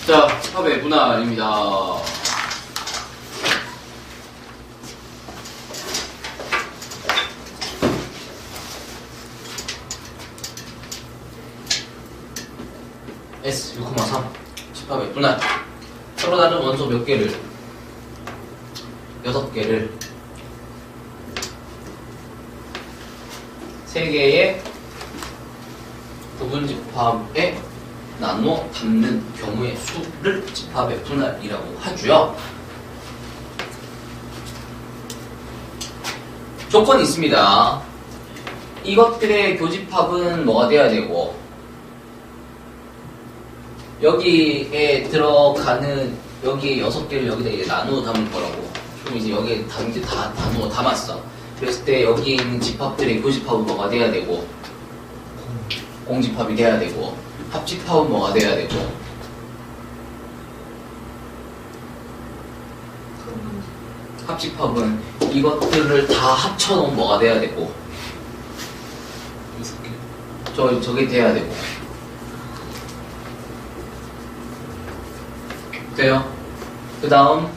자, 집합의 분할입니다. S 6,3 집합의 분할. 서로 다른 원소 몇 개를? 6개를 3개의 부분 집합에 나누어 담는 경우의 수를 집합의 분할이라고 하고요. 조건이 있습니다. 이것들의 교집합은 뭐가 돼야 되고, 여기에 들어가는 여기에 6개를 여기다 이제 나누어 담을 거라고. 그럼 이제 여기에 다 나누어 담았어. 그랬을 때 여기에 있는 집합들의 교집합은 뭐가 돼야 되고, 공집합이 돼야 되고, 합집합은 뭐가 돼야 되고, 합집합은 이것들을 다 합쳐놓은 뭐가 돼야 되고, 저게 돼야 되고. 돼요? 그 다음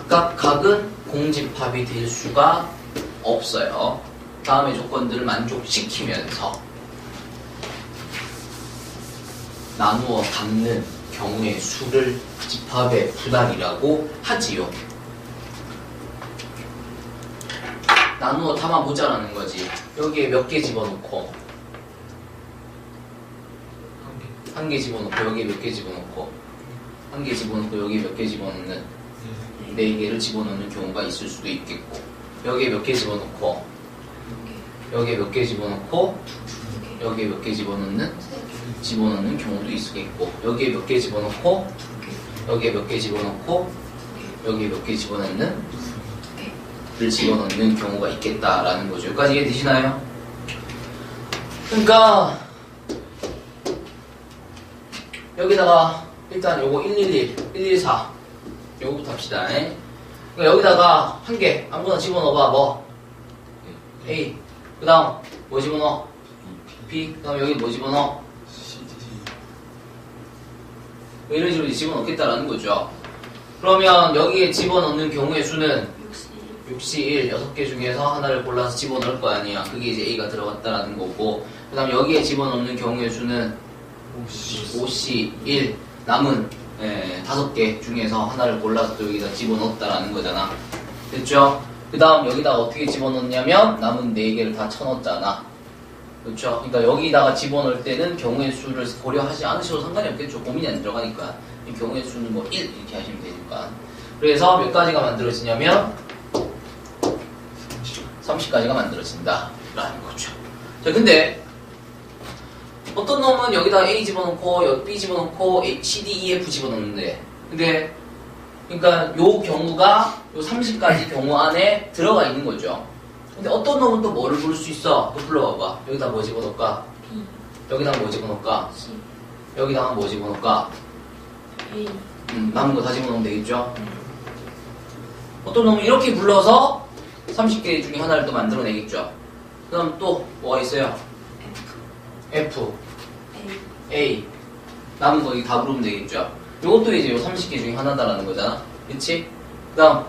각은 공집합이 될 수가 없어요. 다음의 조건들을 만족시키면서 나누어 담는 경우의 수를 집합의 분할이라고 하지요. 나누어 담아보자라는 거지. 여기에 몇 개 집어넣고, 한 개 집어넣고, 여기에 몇 개 집어넣고, 한 개 집어넣고, 여기에 몇 개 집어넣는 4개를 집어넣는 경우가 있을 수도 있겠고, 여기에 몇 개 집어넣고, 여기에 몇 개 집어넣고, 여기에 몇 개 집어넣는 경우도 있겠고, 여기에 몇 개 집어넣고, 여기에 몇 개 집어넣고, 여기에 몇 개 집어넣는 를 집어넣는 경우가 있겠다라는 거죠. 여기까지 이해되시나요? 그러니까 여기다가 일단 요거 111, 114 요거부터 합시다. 그러니까 여기다가 한 개 아무거나 집어넣어봐. 뭐? A. 그 다음 뭐 집어넣어? B. 그 다음 여기 뭐 집어넣어? 이런 식으로 집어넣겠다라는 거죠. 그러면 여기에 집어넣는 경우의 수는 6C1, 6개 중에서 하나를 골라서 집어넣을 거 아니야. 그게 이제 A가 들어갔다라는 거고, 그 다음 여기에 집어넣는 경우의 수는 5C1, 남은 5개 중에서 하나를 골라서 또 여기다 집어넣었다라는 거잖아. 됐죠? 그 다음 여기다가 어떻게 집어넣냐면 남은 4개를 다 쳐넣었잖아. 그렇죠? 그러니까 여기다가 집어넣을 때는 경우의 수를 고려하지 않으셔도 상관이 없겠죠. 고민이 안 들어가니까. 이 경우의 수는 뭐 1 이렇게 하시면 되니까. 그래서 몇 가지가 만들어지냐면 30가지가 만들어진다 라는 거죠. 자, 근데 어떤 놈은 여기다 A 집어넣고 B 집어넣고 C, D, E, F 집어넣는데, 근데 그러니까 요 경우가 요 30가지 경우 안에 들어가 있는 거죠. 근데 어떤 놈은 또 뭐를 부를 수 있어? 또 불러봐봐. 여기다 뭐 집어넣을까? B. 여기다 뭐 집어넣을까? C. 여기다가 뭐 집어넣을까? A. 남은 거 다 집어넣으면 되겠죠? 어떤 놈은 이렇게 불러서 30개 중에 하나를 또 만들어내겠죠. 그 다음 또 뭐가 있어요? F, A. 남은 거 다 부르면 되겠죠. 이것도 이제 요 30개 중에 하나다라는 거잖아. 그치? 그 다음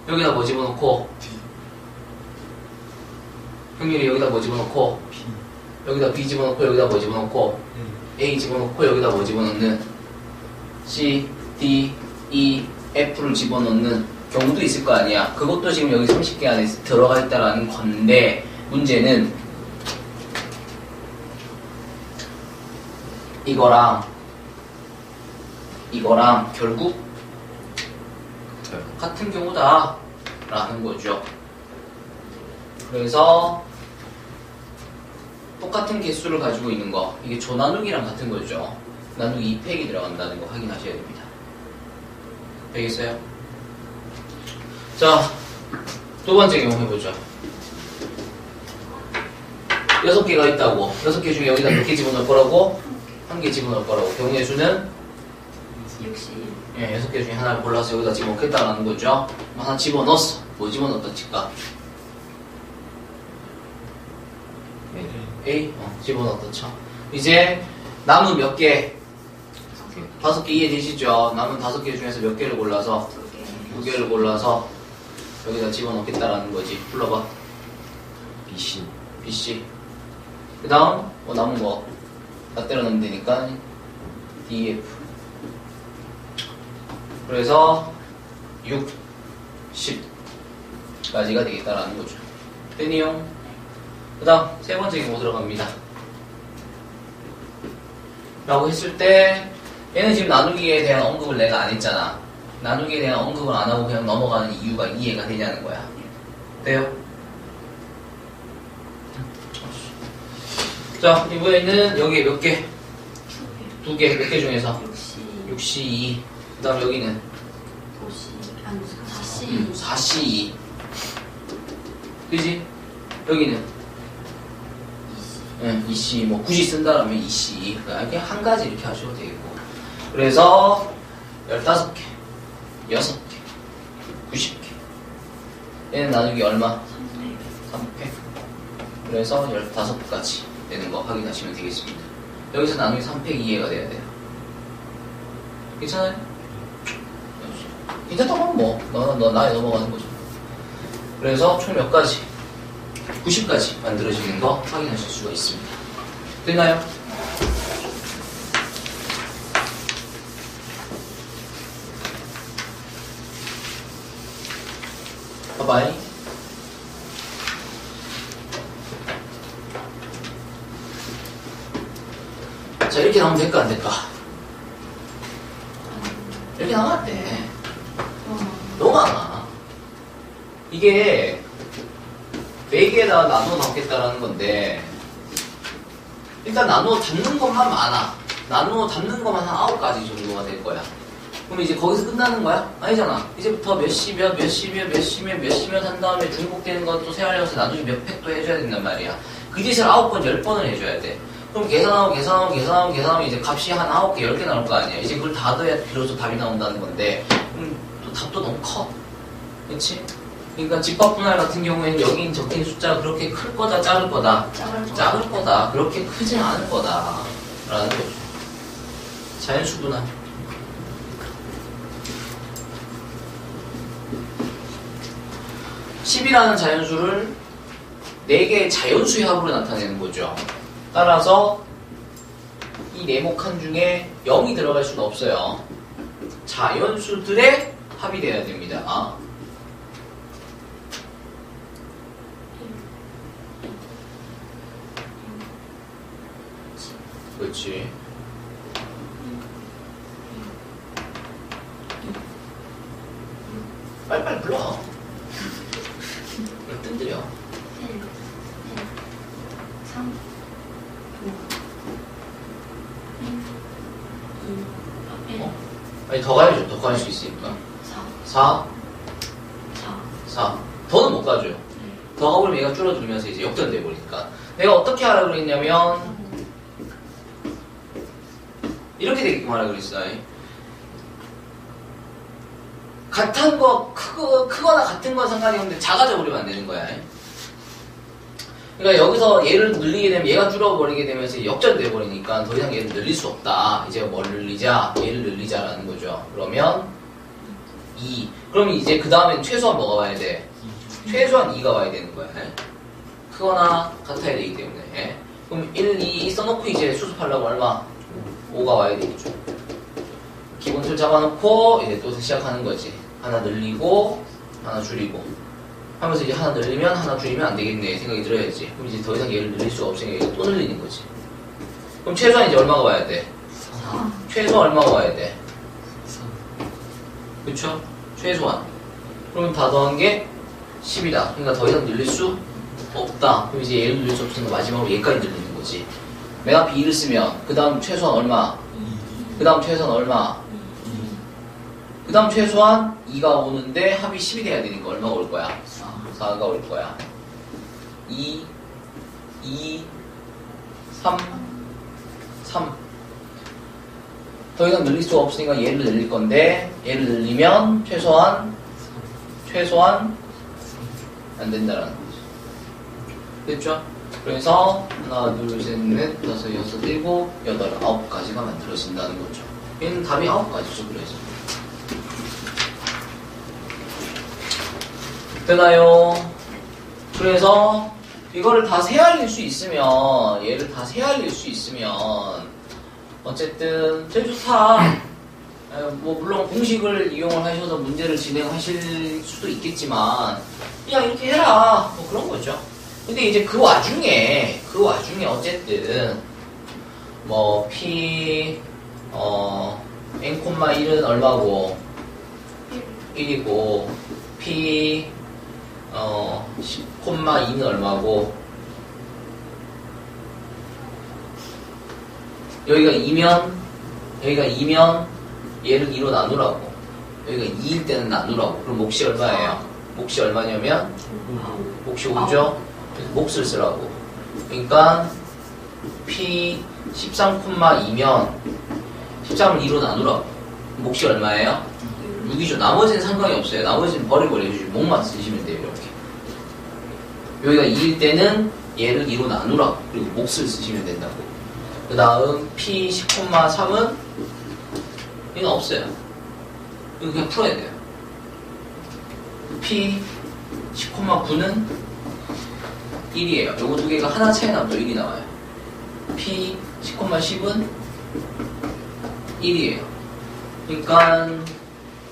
여기다 뭐 집어넣고, 형님이 여기다 뭐 집어넣고, 여기다 B 집어넣고, 여기다 뭐 집어넣고, A 집어넣고, 여기다 뭐 집어넣는 C, D, E, F를 집어넣는 경우도 있을 거 아니야. 그것도 지금 여기 30개 안에 들어가 있다라는 건데, 문제는 이거랑 결국 같은 경우다 라는 거죠. 그래서 똑같은 개수를 가지고 있는 거, 이게 조나누기랑 같은 거죠. 나누기 2팩이 들어간다는 거 확인하셔야 됩니다. 되겠어요? 자, 두 번째 경우 해보죠. 6개가 있다고. 6개 중에 여기다 몇 개 집어넣을 거라고? 1개 집어넣을 거라고. 경우의 수는? 61. 예, 6개 중에 하나를 골라서 여기다 집어넣겠다라는 거죠. 하나 집어넣었어. 뭐 집어넣었다 칠까? A? 집어넣었다 쳐. 이제 남은 몇 개? 5개 이해되시죠? 남은 5개 중에서 몇 개를 골라서 2개를 골라서 여기다 집어넣겠다라는 거지. 불러봐. BC. 그 다음 남은 거 다 때려 넣으면 되니까 DF. 그래서 6, 10까지가 되겠다라는 거죠. 되니요? 그 다음 세 번째 경우 들어갑니다. 라고 했을 때 얘는 지금 나누기에 대한 언급을 내가 안 했잖아. 나누기에 대한 언급을 안 하고 그냥 넘어가는 이유가 이해가 되냐는 거야. 돼요? 자, 이번에는 여기에 몇 개? 2개. 몇 개 중에서? 6C2. 그 다음 여기는? 4C2. 그지? 여기는? 2C. 뭐 굳이 쓴다라면 2C. 그냥 한 가지 이렇게 하셔도 되겠고. 그래서 15개, 6개, 90개. 얘는 나누기 얼마? 3팩. 그래서 15까지 되는 거 확인하시면 되겠습니다. 여기서 나누기 3팩 이해가 돼야 돼요. 괜찮아요? 괜찮다고 하면 너 나에 넘어가는 거죠. 그래서 총 몇 가지? 90까지 만들어지는 거 확인하실 수가 있습니다. 됐나요? 바이바이. 자, 이렇게 나오면 될까 안 될까? 이렇게 나오면 안 돼. 너무 많아. 이게 4개에다가 나누어 담겠다라는 건데, 일단 나누어 담는 것만 많아. 나누어 담는 것만 한 9가지 정도가 될 거야. 그럼 이제 거기서 끝나는 거야? 아니잖아. 이제부터 몇시몇 한 다음에 중복되는 것도 세활용해서 나중에 몇 팩도 해줘야 된단 말이야. 그 짓을 9번, 10번을 해줘야 돼. 그럼 계산하면 이제 값이 한 9개, 10개 나올 거 아니야. 이제 그걸 다 더해야 비로소 답이 나온다는 건데, 또 답도 너무 커. 그치? 그러니까 집합 분할 같은 경우에는 여기 적힌 숫자가 그렇게 클 거다, 작을 거다? 작을 거다. 그렇게 크진 않을 거다. 라는 거죠. 자연수 분할. 10이라는 자연수를 4개의 자연수의 합으로 나타내는 거죠. 따라서 이 네모칸 중에 0이 들어갈 수는 없어요. 자연수들의 합이 돼야 됩니다. 그렇지. 빨리빨리 불러. 뜬들여. 3, 5, 1, 아니, 더 가야죠. 더 갈 수 있으니까. 4. 더는 못 가죠. 더 가버리면 얘가 줄어들면서 이제 역전돼 버리니까. 내가 어떻게 하라 그랬냐면, 이렇게 되게끔 하라 그랬어. 같은 거, 크거나 같은 건 상관이 없는데 작아져 버리면 안 되는 거야. 그러니까 여기서 얘를 늘리게 되면 얘가 줄어버리게 되면서 역전돼 버리니까 더 이상 얘를 늘릴 수 없다. 이제 뭘 늘리자? 얘를 늘리자라는 거죠. 그러면 2. 그러면 이제 그 다음엔 최소한 뭐가 와야 돼? 최소한 2가 와야 되는 거야. 크거나 같아야 되기 때문에. 그럼 1, 2 써놓고 이제 수습하려고 얼마? 5가 와야 되겠죠. 기본틀 잡아놓고 이제 또 시작하는 거지. 하나 늘리고 하나 줄이고 하면서 이제 하나 늘리면 하나 줄이면 안 되겠네 생각이 들어야지. 그럼 이제 더 이상 얘를 늘릴 수가 없으니까 이제 또 늘리는 거지. 그럼 최소한 이제 얼마가 와야 돼? 4. 최소한 얼마가 와야 돼? 3. 그쵸? 최소한. 그러면 다 더한 게 10이다. 그러니까 더 이상 늘릴 수 없다. 그럼 이제 얘를 늘릴 수 없으니까 마지막으로 얘까지 늘리는 거지. 맨 앞에 2를 쓰면 그 다음 최소한 얼마? 그 다음 최소한 얼마? 그 다음 최소한 2가 오는데 합이 10이 돼야 되니까 얼마가 올 거야? 4가 올 거야. 2, 3. 더 이상 늘릴 수가 없으니까 얘를 늘릴 건데 얘를 늘리면 최소한 안 된다라는 거죠. 됐죠? 그래서 하나, 둘, 셋, 넷, 다섯, 여섯, 일곱, 여덟, 9가지가 만들어진다는 거죠. 얘는 답이 9가지죠. 그래서 되나요? 그래서 이거를 다 세알릴 수 있으면, 얘를 다 세알릴 수 있으면 어쨌든 제일 좋다. 뭐 물론 공식을 이용을 하셔서 문제를 진행하실 수도 있겠지만 그냥 이렇게 해라 뭐 그런 거죠. 근데 이제 그 와중에 어쨌든 뭐 p n,1은 얼마고 1이고 p 10,2는 얼마고 여기가 2면 얘를 2로 나누라고. 여기가 2일 때는 나누라고. 그럼 몫이 얼마예요? 몫이 얼마냐면 몫이 5죠? 그래서 몫을 쓰라고. 그러니까 P 13,2면 13을 2로 나누라고. 몫이 얼마예요? 6이죠. 나머지는 상관이 없어요. 나머지는 버리고 몫만 쓰시면 돼요. 이렇게. 여기가 2일 때는 얘를 2로 나누라고. 그리고 몫을 쓰시면 된다고. 그 다음 P 10,3은 이건 없어요. 이거 그냥 풀어야 돼요. P 10,9는 1이에요. 요거 두 개가 하나 차이 나면 또 1이 나와요. P 10,10은 1이에요. 그러니까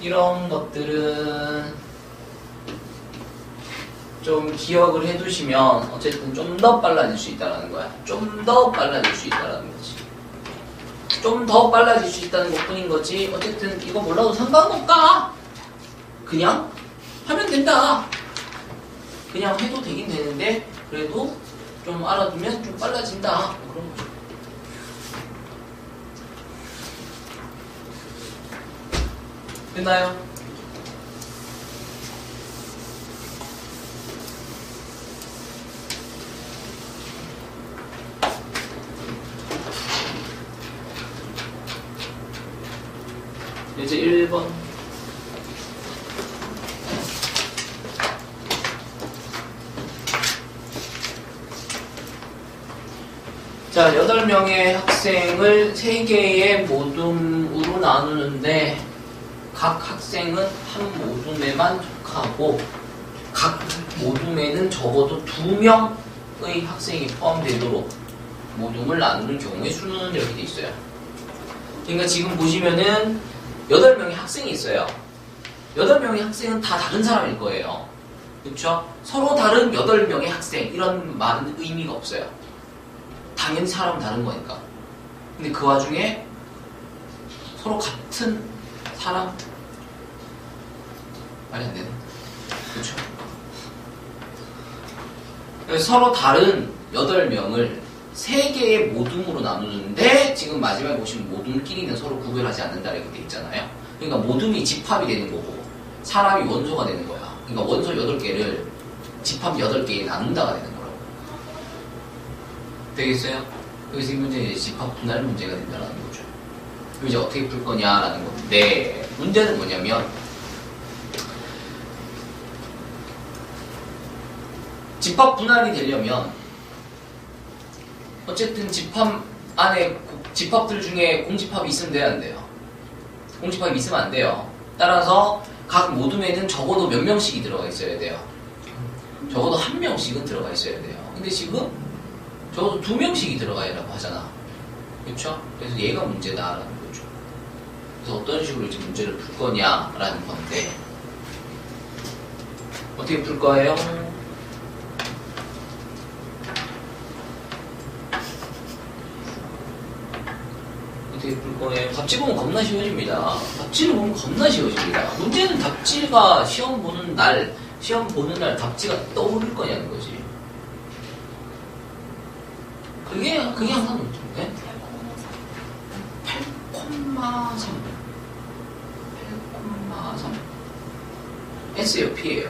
이런 것들은 좀 기억을 해두시면 어쨌든 좀 더 빨라질 수 있다는 거야. 좀 더 빨라질 수 있다는 거지. 좀 더 빨라질 수 있다는 것뿐인 거지. 어쨌든 이거 몰라도 상관없까. 그냥 하면 된다. 그냥 해도 되긴 되는데 그래도 좀 알아두면 좀 빨라진다. 뭐 그런 거죠. 됐나요? 이제 1번. 자, 8명의 학생을 3개의 모둠으로 나누는데 각 학생은 한 모둠에만 속하고 각 모둠에는 적어도 2명의 학생이 포함되도록 모둠을 나누는 경우의 수는 이렇게 돼 있어요. 그러니까 지금 보시면은 8명의 학생이 있어요. 8명의 학생은 다 다른 사람일 거예요. 그렇죠? 서로 다른 8명의 학생 이런 말은 의미가 없어요. 당연히 사람은 다른 거니까. 근데 그 와중에 서로 같은 사람 말이 안 되네. 그렇죠? 그래서 서로 다른 8명을 3개의 모둠으로 나누는데 지금 마지막에 보시면 모둠끼리는 서로 구별하지 않는다 이렇게 돼 있잖아요. 그러니까 모둠이 집합이 되는 거고 사람이 원소가 되는 거야. 그러니까 원소 8개를 집합 8개에 나눈다가 되는 거라고. 되겠어요? 그래서 이 문제는 이제 집합 분할 문제가 된다는 거죠. 그럼 이제 어떻게 풀 거냐라는 건데 문제는 뭐냐면 집합 분할이 되려면 어쨌든 집합 안에 집합들 중에 공집합이 있으면 돼야 안 돼요. 공집합이 있으면 안 돼요. 따라서 각 모둠에는 적어도 몇 명씩이 들어가 있어야 돼요. 적어도 1명씩은 들어가 있어야 돼요. 근데 지금 적어도 2명씩이 들어가야라고 하잖아. 그렇죠? 그래서 얘가 문제다라는 거죠. 그래서 어떤 식으로 이제 문제를 풀 거냐라는 건데 어떻게 풀 거예요? 어떻게 풀 거예요? 답지 보면 겁나 쉬워집니다. 답지를 보면 겁나 쉬워집니다. 문제는 답지가 시험 보는 날 답지가 떠오를 거냐는 거지. 그게 항상 문제인데 8,3 S예요, P예요.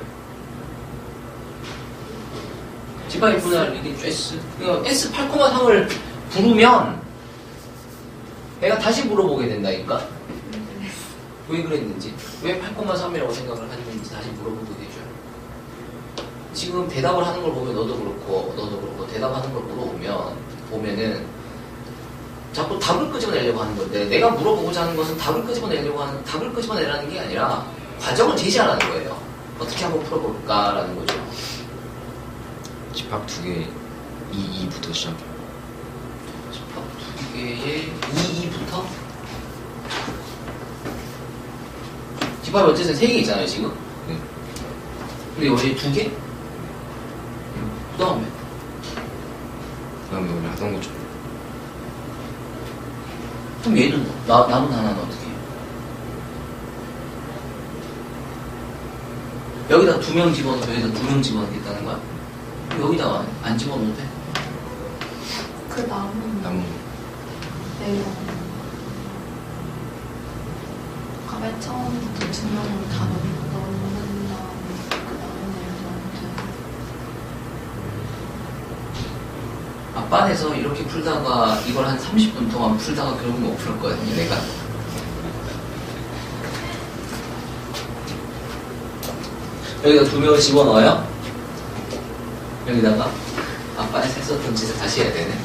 집합의 분할 이게 S. 그러니까 S 8,3을 부르면 내가 다시 물어보게 된다니까. 왜 그랬는지, 왜 8,3이라고 생각을 하는지 다시 물어보게 되죠. 지금 대답을 하는 걸 보면 너도 그렇고 대답하는 걸 보면은 자꾸 답을 끄집어내려고 하는 건데 내가 물어보고자 하는 것은 답을 끄집어내라는 게 아니라 과정을 제시하라는 거예요. 어떻게 한번 풀어볼까라는 거죠. 집합 2개 2부터 시작해. 집합 2개의 2부터 집합이 어쨌든 3개 있잖아요 지금. 네. 근데 여기 2개? 그 다음에 그다음에 원래 하던 것처럼. 그럼 얘는 남은 하나는 어떻게 해요? 여기다 2명 집어넣고 여기다 2명 집어넣겠다는 거야? 여기다가 안 집어넣어도 돼? 그 남은 남은 내용. 아까 맨 처음부터 2명으로 다 넣는 다음에 그 남은 내용 넣으면 돼. 앞반에서 이렇게 풀다가 이걸 한 30분 동안 풀다가 결국 못 풀었거든요 내가. 여기다 2명을 집어넣어요. 여기다가 앞반에서 했었던 짓을 다시 해야 되네.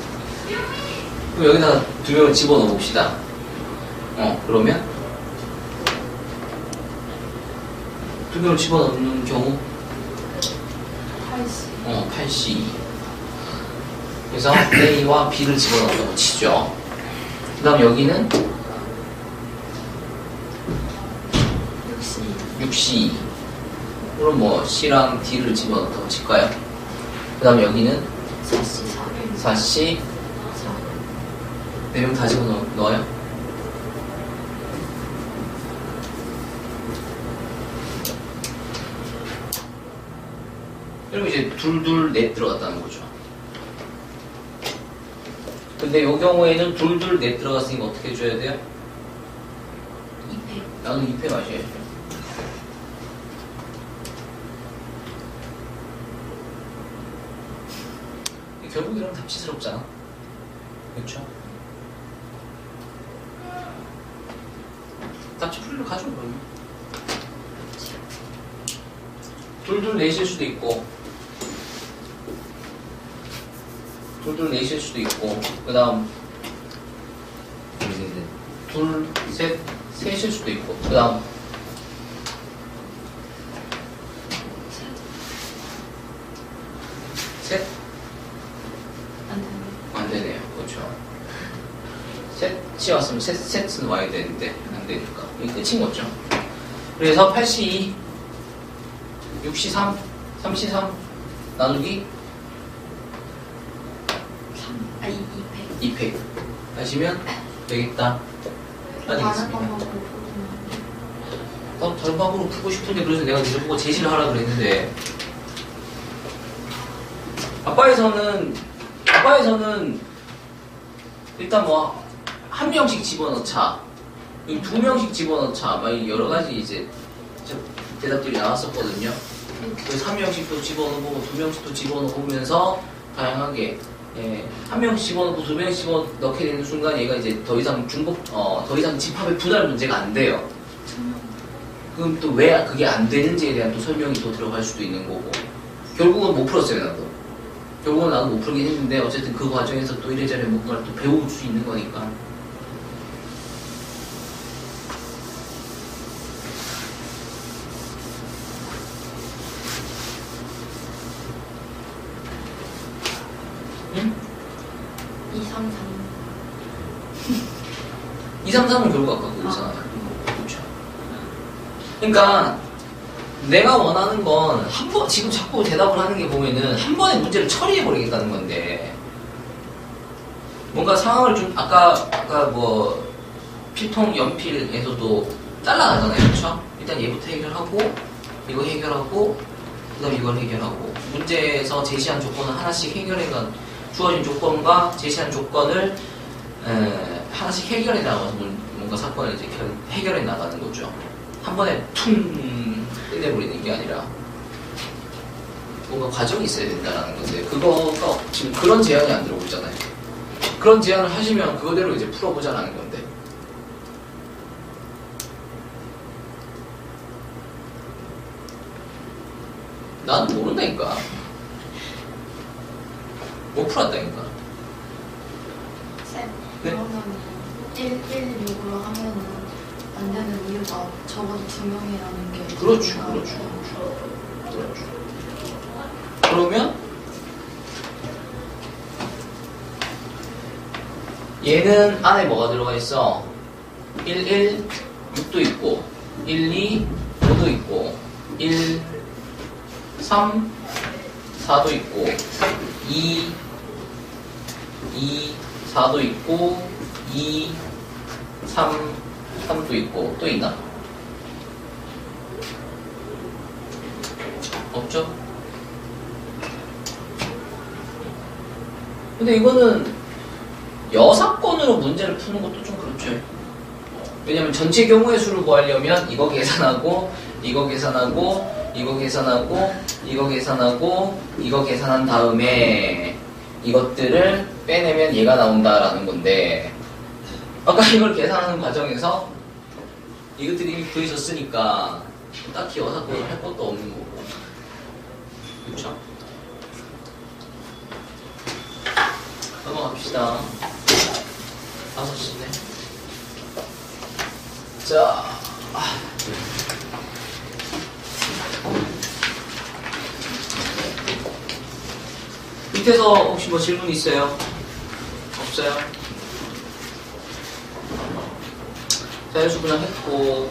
그럼 여기다가 2명을 집어넣어 봅시다. 그러면 2명을 집어넣는 경우 80. 8C. 그래서 A와 B를 집어넣는다고 치죠. 그 다음 여기는 6C. 그럼 뭐 C랑 D를 집어넣다고 칠까요? 그 다음 여기는 4C 4를 4C. 4. 4명 다 집어넣어요? 그럼 이제 둘, 넷 들어갔다는 거죠. 근데 이 경우에는 둘, 넷 들어갔으니까 어떻게 해줘야 돼요? 200. 나는 2패 마셔야죠. 결국 이러면 답지스럽잖아. 그렇죠? 답지 풀이로 가죠 그러면. 둘, 넷일 수도 있고 둘, 넷일 수도 있고 그 다음 둘, 셋, 셋일 수도 있고 그 다음 셋? 안 되네. 안 되네요. 그렇죠. 셋이 왔으면 셋은 와야 되는데 안 되니까 이게 끝인 거죠. 그래서 8C2 6C3 3C3 나누기 3. 아, 200. 2팩 하시면 되겠다. 다른 아니겠습니까? 방법으로 풀면 다른 방법으로 풀고 싶은데 그래서 내가 니들 보고 제시를 하라 그랬는데 아빠에서는 일단 뭐 한 명씩 집어넣자, 2명씩 집어넣자, 막 여러 가지 이제 대답들이 나왔었거든요. 그래서 3명씩도 집어넣고 2명씩도 집어넣으면서 다양하게 한 명씩 집어넣고 2명씩 집어넣게 되는 순간 얘가 이제 더 이상 더 이상 집합의 분할 문제가 안 돼요. 그럼 또 왜 그게 안 되는지에 대한 또 설명이 또 들어갈 수도 있는 거고 결국은 못 풀었어요 나도. 결국은 나도 못 풀긴 했는데 어쨌든 그 과정에서 또 이래저래 뭔가를 또 배울 수 있는 거니까. 응? 2, 3, 2, 3, 3은 결국 아까 그거잖아요. 그렇죠. 그러니까 내가 원하는 건 한 번 지금 자꾸 대답을 하는 게 보면은 한 번에 문제를 처리해 버리겠다는 건데 뭔가 상황을 좀 아까 뭐 필통 연필에서도 잘라나잖아요, 그렇죠? 일단 얘부터 해결하고 이거 해결하고 그다음 이걸 해결하고 문제에서 제시한 조건을 하나씩 해결해가 주어진 조건과 제시한 조건을 하나씩 해결해 나가서 뭔가 사건을 이제 해결해 나가는 거죠. 한 번에 퉁 끝내버리는 게 아니라 뭔가 과정이 있어야 된다는 건데 그거가 지금 그런 제안이 안 들어오고 있잖아요. 그런 제안을 하시면 그거대로 이제 풀어보자라는 건데 나는 모른다니까. 못 풀었다니까. 쌤, 네? 그러면 116으로 하면은 안 되는 이유가 적어도 2명이라는 게 그렇죠, 있으니까. 그렇죠. 그러면 얘는 안에 뭐가 들어가 있어? 1, 6도 있고 1, 2, 5도 있고 1, 3, 4도 있고 2, 4도 있고 2, 3도 있고 또 있나? 없죠? 근데 이거는 여사건으로 문제를 푸는 것도 좀 그렇죠. 왜냐면 전체 경우의 수를 구하려면 이거 계산하고 이거 계산하고 이거 계산하고 이거 계산하고 이거 계산한 다음에 이것들을 빼내면 얘가 나온다라는 건데 아까 이걸 계산하는 과정에서 이것들이 이미 구해졌으니까 딱히 여사건을 할 것도 없는 거고 그렇죠? 넘어갑시다. 5시네. 자, 밑에서 혹시 뭐 질문 있어요? 없어요? 자연수 그냥 했고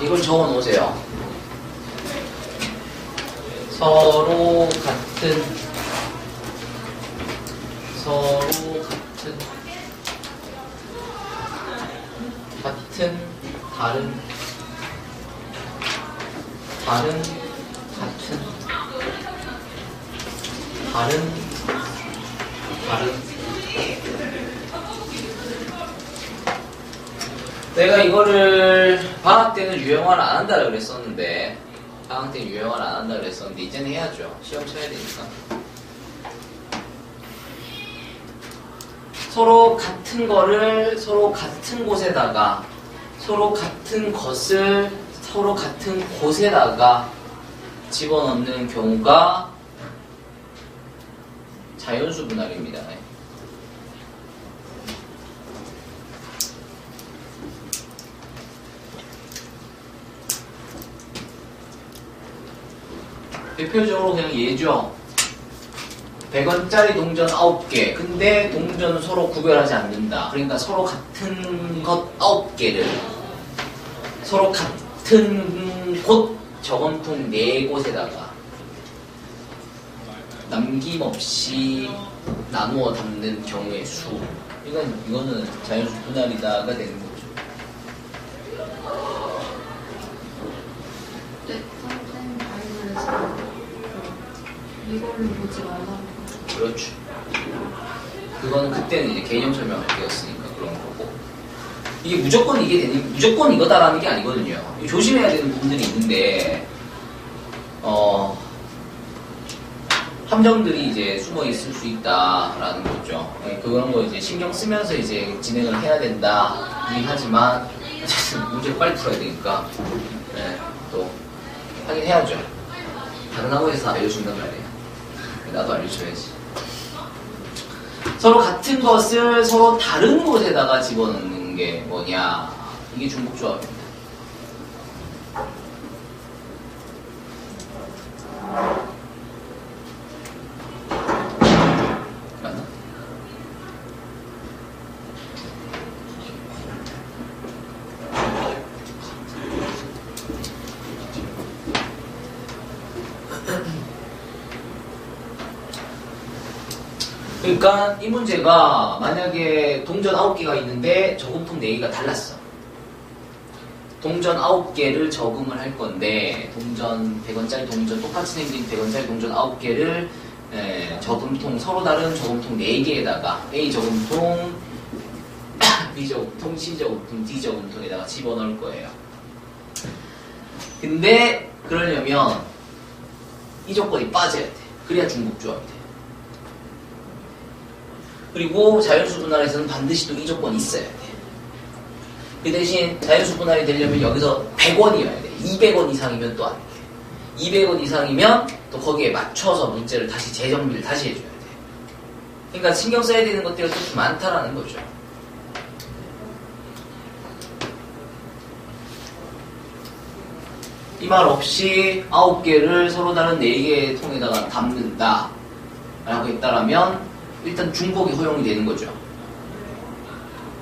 이걸 적어 놓으세요. 서로 같은 다른 내가 이거를 방학 때는 유형화를 안 한다 그랬었는데 방학 때는 유형화를 안 한다 그랬었는데 이제는 해야죠. 시험 쳐야 되니까. 서로 같은 거를 서로 같은 곳에다가 서로 같은 것을 서로 같은 곳에다가 집어넣는 경우가 자연수 분할입니다. 대표적으로 그냥 예죠. 100원짜리 동전 9개. 근데 동전은 서로 구별하지 않는다. 그러니까 서로 같은 것 9개를 서로 같은 곳 저금통 4곳에다가 남김없이 나누어 담는 경우의 수. 이거는 자연수 분할이다가 되는 거죠. 네, 선생님 바이블에서 이걸로 보지 말라고. 그렇죠. 그거는 그때는 이제 개념 설명할 때였으니까 그런 거고. 이게 무조건 이게 되는, 무조건 이거다라는 게 아니거든요. 조심해야 되는 부분들이 있는데, 함정들이 이제 숨어 있을 수 있다라는 거죠. 그런 거 이제 신경 쓰면서 이제 진행을 해야 된다긴 하지만, 문제 빨리 풀어야 되니까, 또, 하긴 해야죠. 다른 학원에서 알려준단 말이에요. 나도 알려줘야지. 서로 같은 것을 서로 다른 곳에다가 집어넣는 게 뭐냐. 이게 중복조합입니다. 맞나? 그러니까 이 문제가 만약에 동전 9개가 있는데 저금통 4개가 달랐어. 동전 9개를 저금을 할 건데 동전 100원짜리 동전 똑같이 생긴 100원짜리 동전 9개를 저금통 서로 다른 저금통 4개에다가 A 저금통, B 저금통, C 저금통, D 저금통에다가 집어넣을 거예요. 근데 그러려면 이 조건이 빠져야 돼. 그래야 중복조합이 돼. 그리고 자연수 분할에서는 반드시 또 이 조건이 있어야 돼. 그 대신 자연수 분할이 되려면 여기서 100원이어야 돼. 200원 이상이면 또 안 돼. 200원 이상이면 또 거기에 맞춰서 문제를 다시 재정비를 다시 해줘야 돼. 그러니까 신경 써야 되는 것들이 좀 많다라는 거죠. 이 말 없이 9개를 서로 다른 4개의 통에다가 담는다 라고 했다라면 일단 중복이 허용이 되는 거죠.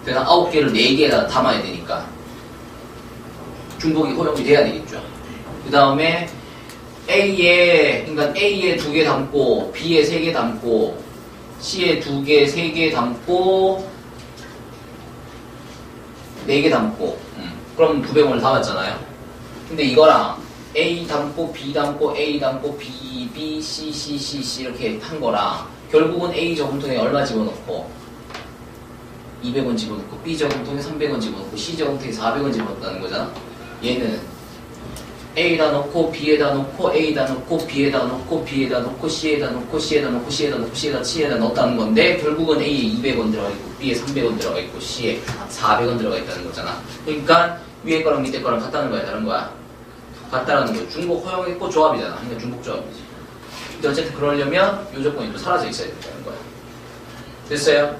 그래서 9개를 4개에다 담아야 되니까 중복이 허용이 돼야 되겠죠. 그 다음에 A에, 그러니까 A에 2개 담고 B에 3개 담고 C에 2개, 3개 담고 4개 담고 그럼 900원을 담았잖아요. 근데 이거랑 A 담고 B 담고 A 담고 B, B, C, C, C, C 이렇게 한 거랑 결국은 A 저금통에 얼마 집어넣고 200원 집어넣고 B 저금통에 300원 집어넣고 C 저금통에 400원 집어넣었다는 거잖아. 얘는 A에다 넣고 B에다 넣고 A에다 넣고 B에다 넣고 B에다 넣고 C에다 넣고 C에다 넣고 C에다 넣고 C에다 넣었다는 건데 결국은 A에 200원 들어가 있고 B에 300원 들어가 있고 C에 400원 들어가 있다는 거잖아. 그러니까 위에 거랑 밑에 거랑 같다는 거야, 다른 거야? 같다라는 거야. 중복 허용했고 조합이잖아. 그러니까 중복 조합이지. 근데 어쨌든 그러려면 이 조건이 또 사라져 있어야 된다는 거야. 됐어요?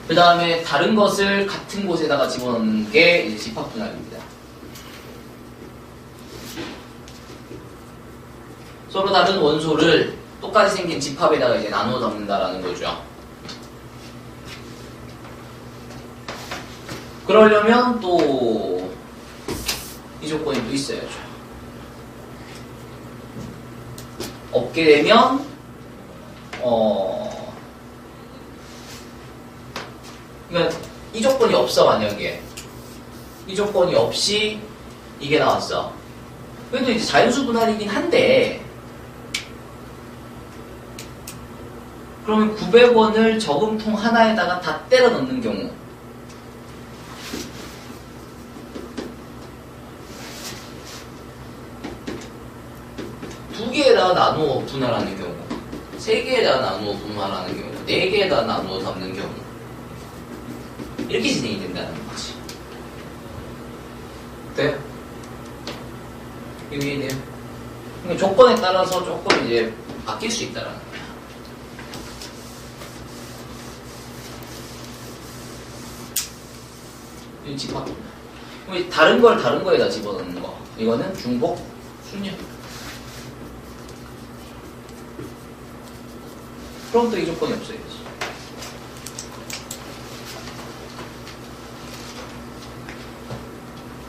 그 다음에 다른 것을 같은 곳에다가 집어넣는 게 이제 집합분할입니다. 서로 다른 원소를 똑같이 생긴 집합에다가 이제 나누어 담는다라는 거죠. 그러려면 또 이 조건이 또 있어야죠. 없게 되면 그러니까 이 조건이 없어. 만약에 이 조건이 없이 이게 나왔어. 그래도 이제 자연수 분할이긴 한데 그러면 900원을 저금통 하나에다가 다 때려 넣는 경우 두 개에다가 나누어 분할하는 경우 3개에다가 나누어 분할하는 경우 4개에다가 나누어 담는 경우 이렇게 진행이 된다는 거지. 어때요? 이해돼요? 그러니까 조건에 따라서 조금 이제 바뀔 수 있다는 거야. 이 집합. 다른 걸 다른 거에다 집어넣는 거. 이거는 중복 순열. 그럼 또 이 조건이 없어야지.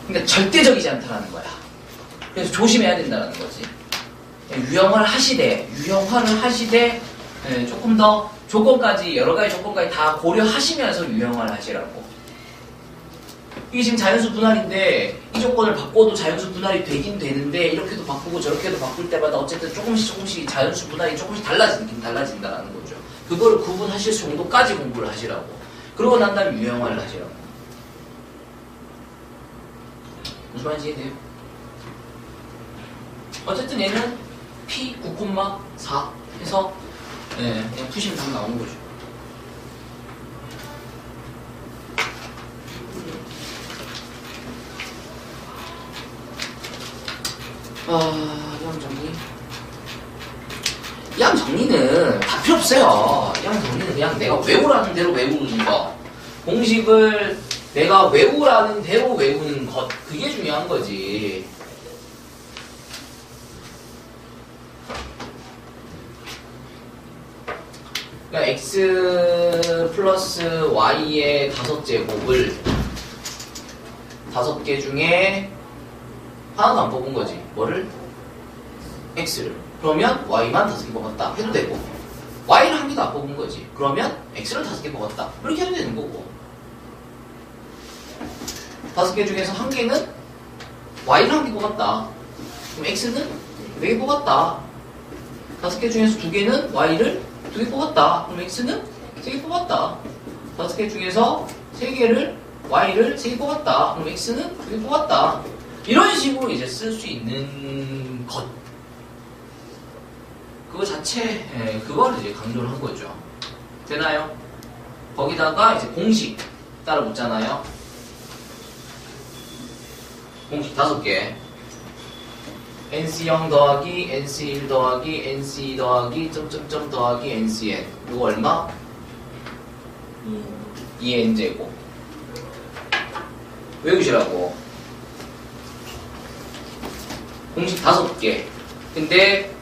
그러니까 절대적이지 않다라는 거야. 그래서 조심해야 된다는 거지. 유형화를 하시되 조금 더 조건까지 여러 가지 조건까지 다 고려하시면서 유형화를 하시라고. 이게 지금 자연수 분할인데 이 조건을 바꿔도 자연수 분할이 되긴 되는데 이렇게도 바꾸고 저렇게도 바꿀 때마다 어쨌든 조금씩 자연수 분할이 조금씩 달라진다는 거죠. 그걸 구분하실 정도까지 공부를 하시라고. 그러고 난 다음에 유형화를 하시라고. 무슨 말인지 이해돼요? 어쨌든 얘는 P 9,4 해서 그냥 푸시면 딱 나오는 거죠. 양 정리는 다 필요 없어요. 양 정리는 그냥 내가 외우라는 대로 외우는 거. 공식을 내가 외우라는 대로 외우는 것. 그게 중요한 거지. 그러니까 x 플러스 y의 5제곱을 5개 중에 하나도 안 뽑은 거지. 뭐를? x를. 그러면 y만 5개 뽑았다 해도 되고, y를 한 개도 안 뽑은 거지. 그러면 x를 5개 뽑았다 이렇게 해도 되는 거고, 5개 중에서 한 개는 y를 한 개 뽑았다. 그럼 x는 4개 뽑았다. 5개 중에서 2개는 y를 2개 뽑았다. 그럼 x는 3개 뽑았다. 5개 중에서 3개를 y를 3개 뽑았다. 그럼 x는 2개 뽑았다. 이런 식으로 이제 쓸 수 있는 것. 그거 자체, 그걸 이제 강조를 한 거죠. 되나요? 거기다가 이제 공식 따라 묻잖아요. 공식 5개. NC0 더하기 NC1 더하기 NC2 더하기 점점점 더하기 NCN. 이거 얼마? 2n제곱. 외우시라고. 공식 5개. 근데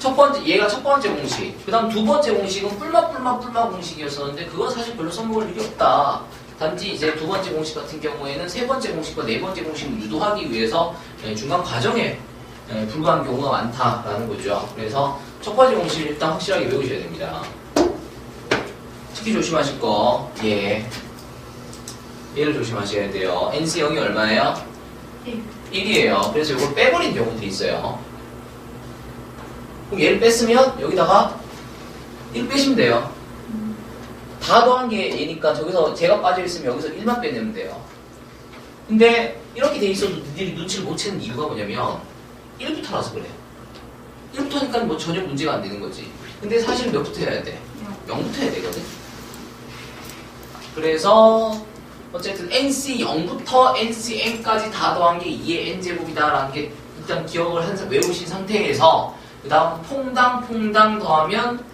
얘가 첫 번째 공식. 그 다음 두 번째 공식은 뿔마 공식이었었는데 그건 사실 별로 써먹을 일이 없다. 단지 이제 두 번째 공식 같은 경우에는 세 번째 공식과 네 번째 공식을 유도하기 위해서 중간 과정에 불과한 경우가 많다라는 거죠. 그래서 첫 번째 공식을 일단 확실하게 외우셔야 됩니다. 특히 조심하실 거, 얘를 조심하셔야 돼요. NC0이 얼마예요? 1이에요. 그래서 이걸 빼버린 경우들이 있어요. 그럼 얘를 뺐으면 여기다가 1 빼시면 돼요. 다 더한 게 얘니까 저기서 제가 빠져있으면 여기서 1만 빼내면 돼요. 근데 이렇게 돼 있어도 니들이 눈치를 못 채는 이유가 뭐냐면 1부터라서 그래. 1부터 하니까 뭐 전혀 문제가 안 되는 거지. 근데 사실 몇부터 해야 돼? 0부터 해야 되거든. 그래서 어쨌든 NC 0부터 NC N까지 다 더한 게 2의 N제곱이다라는 게 일단 기억을 외우신 상태에서 그 다음 퐁당 더하면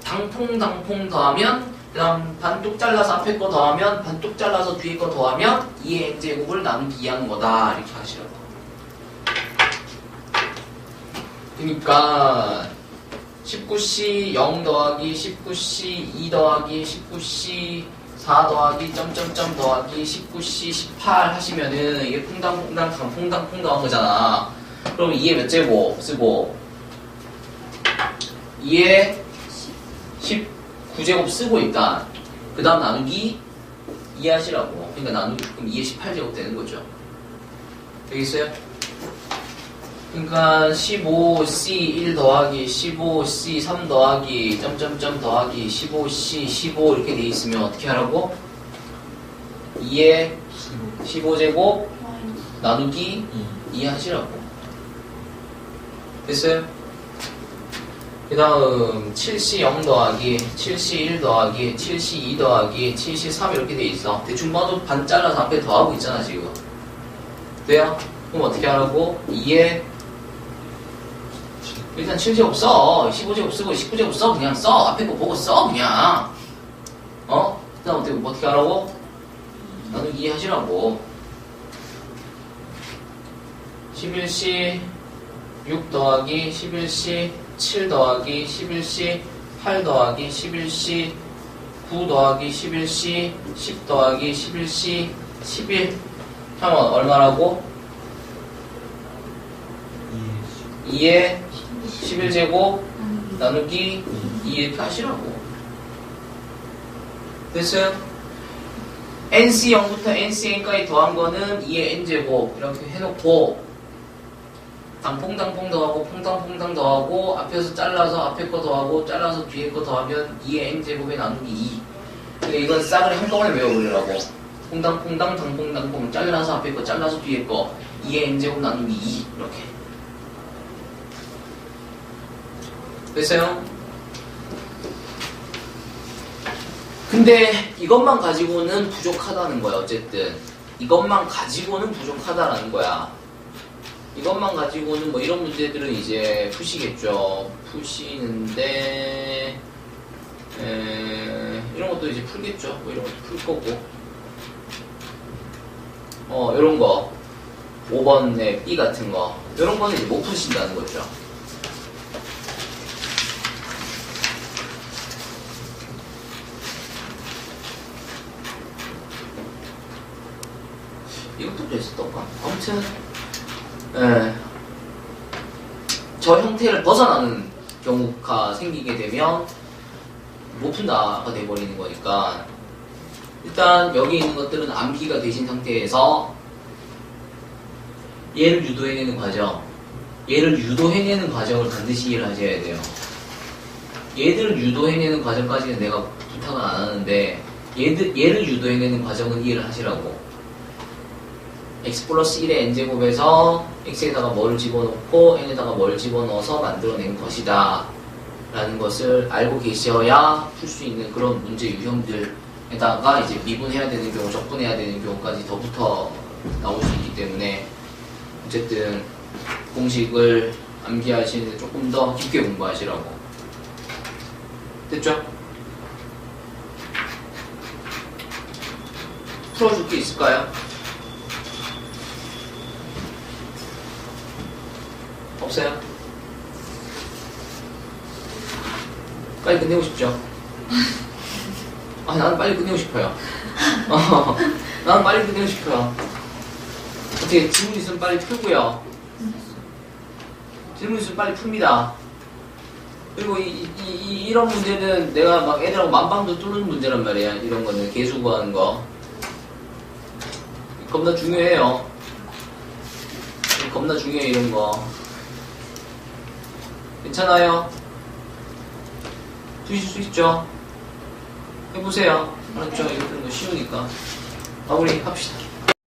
당퐁 더하면 그 다음 반뚝 잘라서 앞에 거 더하면 반뚝 잘라서 뒤에 거 더하면 2의 N제곱을 나누기 2하는 거다. 이렇게 하시라고. 그러니까 19C 0 더하기 19C 2 더하기 19C 4 더하기 점점점 더하기 19C 18 하시면은 이게 퐁당 더한 거잖아. 그럼 2의 몇 제곱 쓰고 2의 19제곱 쓰고 일단 그 다음 나누기 2 하시라고. 그러니까 나누기 그럼 2의 18제곱 되는 거죠. 되겠어요? 그러니까 15C 1 더하기 15C 3 더하기 점점점 더하기 15C 15 이렇게 돼 있으면 어떻게 하라고? 2의 15제곱 나누기 2 하시라고. 됐어요? 그 다음 7C 0 더하기 7C 1 더하기 7C 2 더하기 7C 3 이렇게 돼 있어. 대충 봐도 반 잘라서 앞에 더하고 있잖아 지금. 돼요? 그럼 어떻게 하라고? 2의 일단 7제곱 써. 15제곱 쓰고 19제곱 써. 그냥 써. 앞에 거 보고 써. 그냥. 그 다음 어떻게 하라고? 나누기 2 하시라고. 11C 6 더하기 11C 7 더하기 11C 8 더하기 11C 9 더하기 11C 10 더하기 11C 11 하면 얼마라고? 2의 11제곱 나누기 2 이렇게 하시라고. 됐어요? NC0부터 NCN까지 더한 거는 2의 N제곱 이렇게 해놓고 당퐁 더하고 퐁당 더하고 앞에서 잘라서 앞에 거 더하고 잘라서 뒤에 거 더하면 2의 N제곱에 나누기 2. 근데 이건 싹을 한꺼번에 외워버리라고. 퐁당 당퐁 잘라서 앞에 거 잘라서 뒤에 거 2의 N제곱 나누기 2 이렇게. 됐어요? 근데 이것만 가지고는 부족하다는 거야. 어쨌든 이것만 가지고는 부족하다라는 거야. 이것만 가지고는 뭐 이런 문제들은 이제 푸시겠죠. 푸시는데 이런 것도 이제 풀겠죠. 뭐 이런 것도 풀 거고 이런 거 5번의 B 같은 거 이런 거는 이제 못 푸신다는 거죠. 이것도 그랬었던가? 아무튼 저 형태를 벗어나는 경우가 생기게 되면 못 푼다가 돼버리는 거니까 일단 여기 있는 것들은 암기가 되신 상태에서 얘를 유도해내는 과정을 반드시 이해를 하셔야 돼요. 얘들을 유도해내는 과정까지는 내가 부탁은 안 하는데 얘를 유도해내는 과정은 이해를 하시라고. x 플러스 1의 n제곱에서 x에다가 뭐를 집어넣고 n에다가 뭘 집어넣어서 만들어낸 것이다 라는 것을 알고 계셔야 풀 수 있는 그런 문제 유형들에다가 이제 미분해야 되는 경우, 적분해야 되는 경우까지 더 붙어 나올 수 있기 때문에 어쨌든 공식을 암기하시는데 조금 더 깊게 공부하시라고. 됐죠? 풀어줄 게 있을까요? 없어요? 빨리 끝내고 싶죠? 아, 나는 빨리 끝내고 싶어요. 나는 빨리 끝내고 싶어요. 어떻게 질문 있으면 빨리 풀고요. 질문 있으면 빨리 풉니다. 그리고 이런 문제는 내가 막 애들하고 만방도 뚫는 문제란 말이야. 이런 거는 개수 구하는 거. 겁나 중요해요. 겁나 중요해, 이런 거. 괜찮아요? 푸실 수 있죠? 해보세요. 알았죠? 이거 쉬우니까. 마무리 합시다.